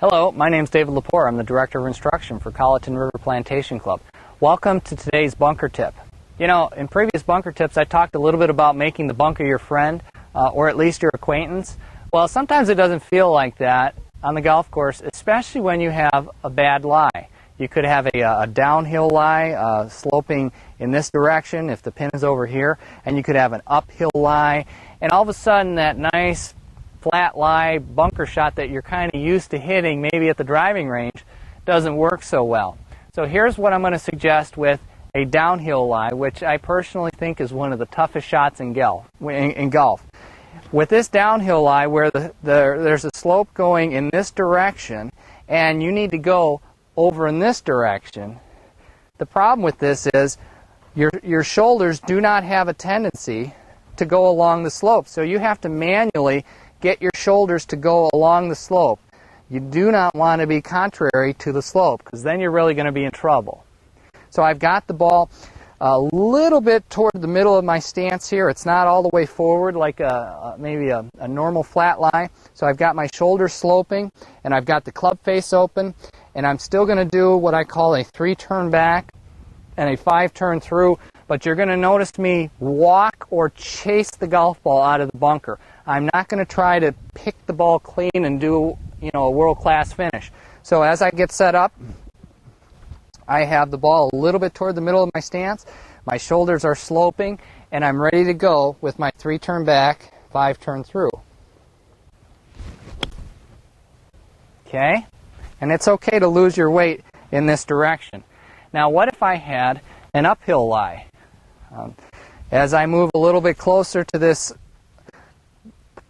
Hello, my name is David Lepore. I'm the Director of Instruction for Colleton River Plantation Club. Welcome to today's bunker tip. You know, in previous bunker tips I talked a little bit about making the bunker your friend, or at least your acquaintance. Well, sometimes it doesn't feel like that on the golf course, especially when you have a bad lie. You could have a downhill lie sloping in this direction if the pin is over here, and you could have an uphill lie, and all of a sudden that nice flat lie bunker shot that you're kind of used to hitting maybe at the driving range doesn't work so well. So here's what I'm going to suggest with a downhill lie, which I personally think is one of the toughest shots in golf. With this downhill lie where there's a slope going in this direction and you need to go over in this direction, the problem with this is your shoulders do not have a tendency to go along the slope. So you have to manually get your shoulders to go along the slope. You do not want to be contrary to the slope, because then you're really going to be in trouble. So I've got the ball a little bit toward the middle of my stance here. It's not all the way forward like maybe a normal flat lie. So I've got my shoulders sloping, and I've got the club face open, and I'm still going to do what I call a 3-turn back and a 5-turn through, but you're going to notice me walk or chase the golf ball out of the bunker. I'm not going to try to pick the ball clean and do, a world-class finish. So as I get set up, I have the ball a little bit toward the middle of my stance, my shoulders are sloping, and I'm ready to go with my 3-turn back, 5-turn through. Okay? And it's okay to lose your weight in this direction. Now what if I had an uphill lie? As I move a little bit closer to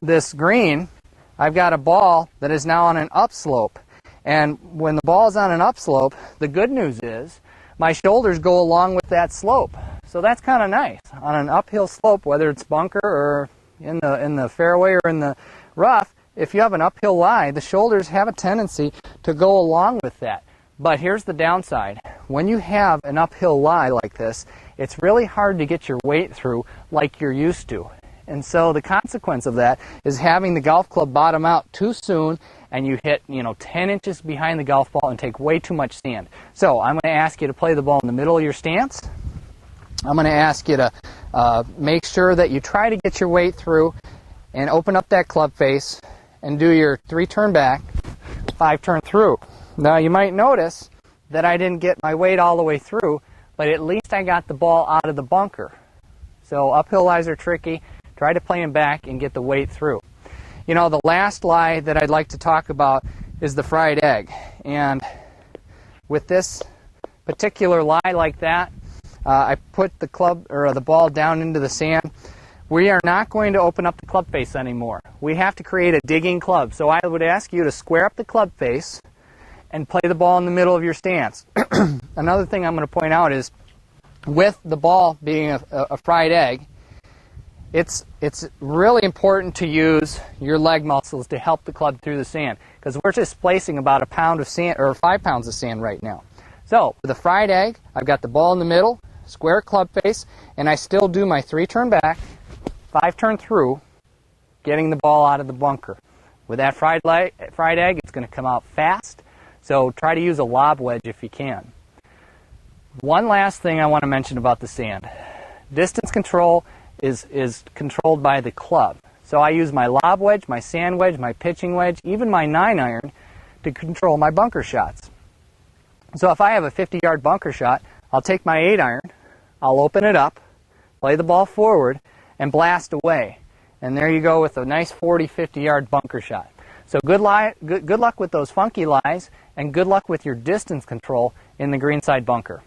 this green, I've got a ball that is now on an upslope. And when the ball is on an upslope, the good news is my shoulders go along with that slope. So that's kind of nice. On an uphill slope, whether it's bunker or in the fairway or in the rough, if you have an uphill lie, the shoulders have a tendency to go along with that. But here's the downside. When you have an uphill lie like this, it's really hard to get your weight through like you're used to. And so the consequence of that is having the golf club bottom out too soon, and you hit 10 inches behind the golf ball and take way too much sand. So I'm going to ask you to play the ball in the middle of your stance. I'm going to ask you to make sure that you try to get your weight through and open up that club face and do your 3-turn back, 5-turn through. Now you might notice that I didn't get my weight all the way through, but at least I got the ball out of the bunker. So uphill lies are tricky. Try to play them back and get the weight through. The last lie that I'd like to talk about is the fried egg. And with this particular lie like that, I put the club or the ball down into the sand. We are not going to open up the club face anymore. We have to create a digging club. So I would ask you to square up the club face and play the ball in the middle of your stance. Another thing I'm going to point out is, with the ball being a fried egg, it's really important to use your leg muscles to help the club through the sand, because we're displacing about 1 pound of sand, or 5 pounds of sand right now. So with a fried egg, I've got the ball in the middle, square club face, and I still do my 3-turn back, 5-turn through, getting the ball out of the bunker. With that fried egg, it's going to come out fast. So try to use a lob wedge if you can. One last thing I want to mention about the sand. Distance control is controlled by the club. So I use my lob wedge, my sand wedge, my pitching wedge, even my 9-iron to control my bunker shots. So if I have a 50-yard bunker shot, I'll take my 8-iron, I'll open it up, play the ball forward, and blast away. And there you go with a nice 40, 50-yard bunker shot. So good luck with those funky lies, and good luck with your distance control in the greenside bunker.